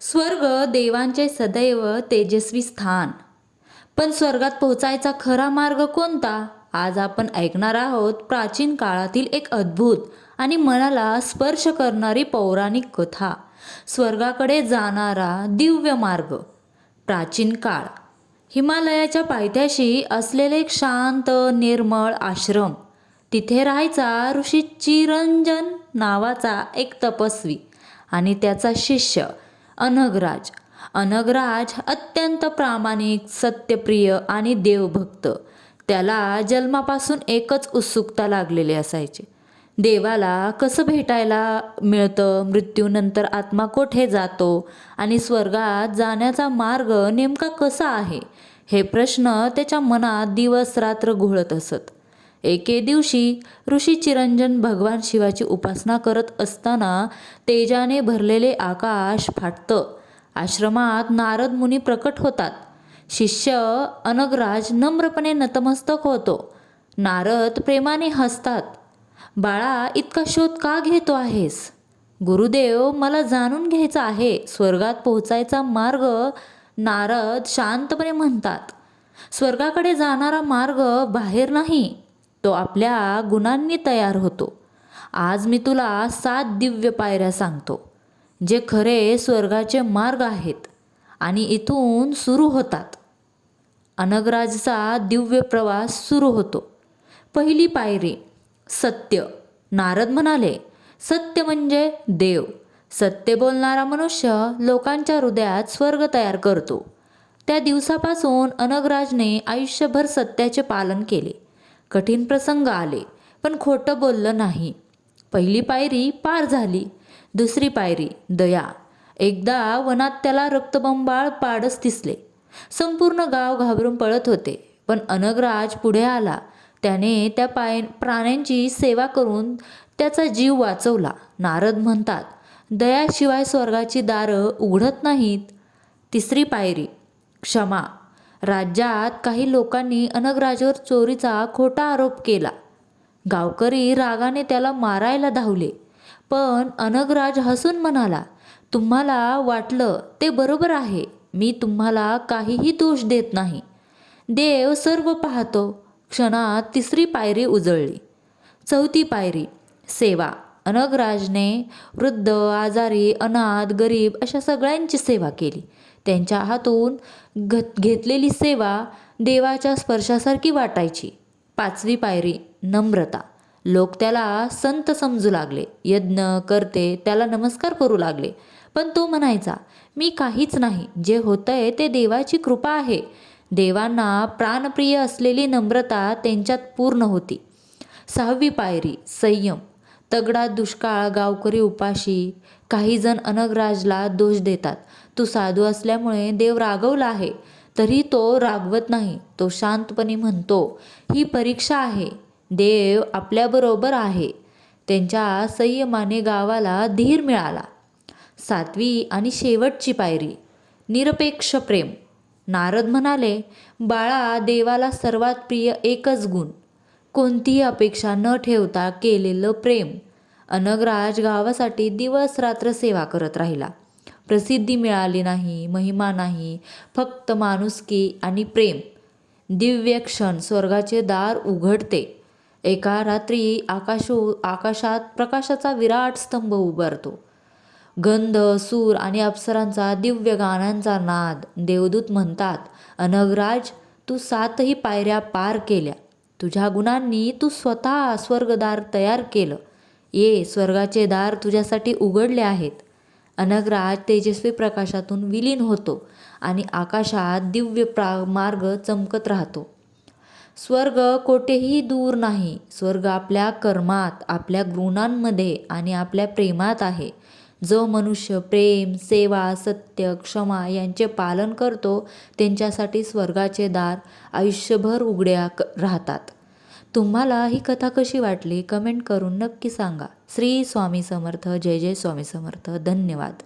स्वर्ग देवांचे सदैव तेजस्वी स्थान. पण स्वर्गात पोहोचायचा खरा मार्ग कोणता? आज आपण ऐकणार आहोत प्राचीन काळातील एक अद्भुत आणि मनाला स्पर्श करणारी पौराणिक कथा. स्वर्गाकडे जाणारा दिव्य मार्ग. प्राचीन काळ. हिमालयाच्या पायथ्याशी असलेले एक शांत निर्मळ आश्रम. तिथे राहायचा ऋषी चिरंजन नावाचा एक तपस्वी आणि त्याचा शिष्य अनघराज. अनघराज अत्यंत प्रामाणिक, सत्यप्रिय आणि देवभक्त. त्याला जन्मापासून एकच उत्सुकता लागलेली असायची. देवाला कसं भेटायला मिळतं, मृत्यूनंतर आत्मा कोठे जातो आणि स्वर्गात जाण्याचा मार्ग नेमका कसा आहे, हे प्रश्न त्याच्या मनात दिवस रात्र घोळत असत. एके दिवशी ऋषी चिरंजन भगवान शिवाची उपासना करत असताना तेजाने भरलेले आकाश फाटतं. आश्रमात नारद मुनी प्रकट होतात. शिष्य अनघराज नम्रपणे नतमस्तक होतो. नारद प्रेमाने हसतात. बाळा, इतका शोध का घेतो आहेस? गुरुदेव, मला जाणून घ्यायचं आहे स्वर्गात पोहोचायचा मार्ग. नारद शांतपणे म्हणतात. स्वर्गाकडे जाणारा मार्ग बाहेर नाही, तो आपल्या गुणांनी तयार होतो. आज मी तुला 7 दिव्य पायऱ्या सांगतो, जे खरे स्वर्गाचे मार्ग आहेत आणि इथून सुरू होतात. अनघराजचा दिव्य प्रवास सुरू होतो. पहिली पायरी, सत्य. नारद म्हणाले, सत्य म्हणजे देव. सत्य बोलणारा मनुष्य लोकांच्या हृदयात स्वर्ग तयार करतो. त्या दिवसापासून अनघराजने आयुष्यभर सत्याचे पालन केले. कठीण प्रसंग आले, पण खोटं बोललं नाही. पहिली पायरी पार झाली. दुसरी पायरी, दया. एकदा वनात त्याला रक्तबंबाळ पाडस दिसले. संपूर्ण गाव घाबरून पळत होते, पण अनघराज पुढे आला. त्याने त्या प्राण्यांची सेवा करून त्याचा जीव वाचवला. नारद म्हणतात, दयाशिवाय स्वर्गाची दारं उघडत नाहीत. तिसरी पायरी, क्षमा. राज्यात काही लोकांनी अनघराजवर चोरीचा खोटा आरोप केला. गावकरी रागाने त्याला मारायला धावले, पण अनघराज हसून म्हणाला, तुम्हाला वाटलं ते बरोबर आहे. मी तुम्हाला काहीही दोष देत नाही. देव सर्व पाहतो. क्षणात तिसरी पायरी उजळली. चौथी पायरी, सेवा. अनघराजने वृद्ध, आजारी, अनाथ, गरीब अशा सगळ्यांची सेवा केली. त्यांच्या हातून घेतलेली सेवा देवाच्या स्पर्शासारखी वाटायची. पाचवी पायरी, नम्रता. लोक त्याला संत समजू लागले. यज्ञ करते त्याला नमस्कार करू लागले, पण तो म्हणायचा, मी काहीच नाही. जे होतंय ते देवाची कृपा आहे. देवांना प्राणप्रिय असलेली नम्रता त्यांच्यात पूर्ण होती. सहावी पायरी, संयम. तगडा दुष्काळ, गावकरी उपाशी. काही जण अनघराजला दोष देतात. तू साधू असल्यामुळे देव रागवला आहे. तरी तो रागवत नाही. तो शांतपणे म्हणतो, ही परीक्षा आहे. देव आपल्याबरोबर आहे. त्यांच्या संयमाने गावाला धीर मिळाला. सातवी आणि शेवटची पायरी, निरपेक्ष प्रेम. नारद म्हणाले, बाळा, देवाला सर्वात प्रिय एकच गुण, कोणतीही अपेक्षा न ठेवता केलेलं प्रेम. अनघराज गावासाठी दिवस रात्र सेवा करत राहिला. प्रसिद्धी मिळाली नाही, महिमा नाही, फक्त माणुसकी आणि प्रेम. दिव्य क्षण. स्वर्गाचे दार उघडते. एका रात्री आकाशात प्रकाशाचा विराट स्तंभ उभारतो. गंध, सूर आणि अप्सरांचा दिव्य गाण्यांचा नाद. देवदूत म्हणतात, अनघराज, तू 7ही पायऱ्या पार केल्या. तुझ्या गुणांनी तू स्वतः स्वर्गदार तयार केलं. ये, स्वर्गाचे दार तुझ्यासाठी उघडले आहेत. अनघराज तेजस्वी प्रकाशातून विलीन होतो आणि आकाशात दिव्य मार्ग चमकत राहतो. स्वर्ग कोठेही दूर नाही. स्वर्ग आपल्या कर्मात, आपल्या गुणांमध्ये आणि आपल्या प्रेमात आहे. जो मनुष्य प्रेम, सेवा, सत्य, क्षमा यांचे पालन करतो, त्यांच्यासाठी स्वर्गाचे दार आयुष्यभर उघड्या राहतात. तुम्हाला ही कथा कशी वाटली? कमेंट करून नक्की सांगा. श्री स्वामी समर्थ. जय जय स्वामी समर्थ. धन्यवाद.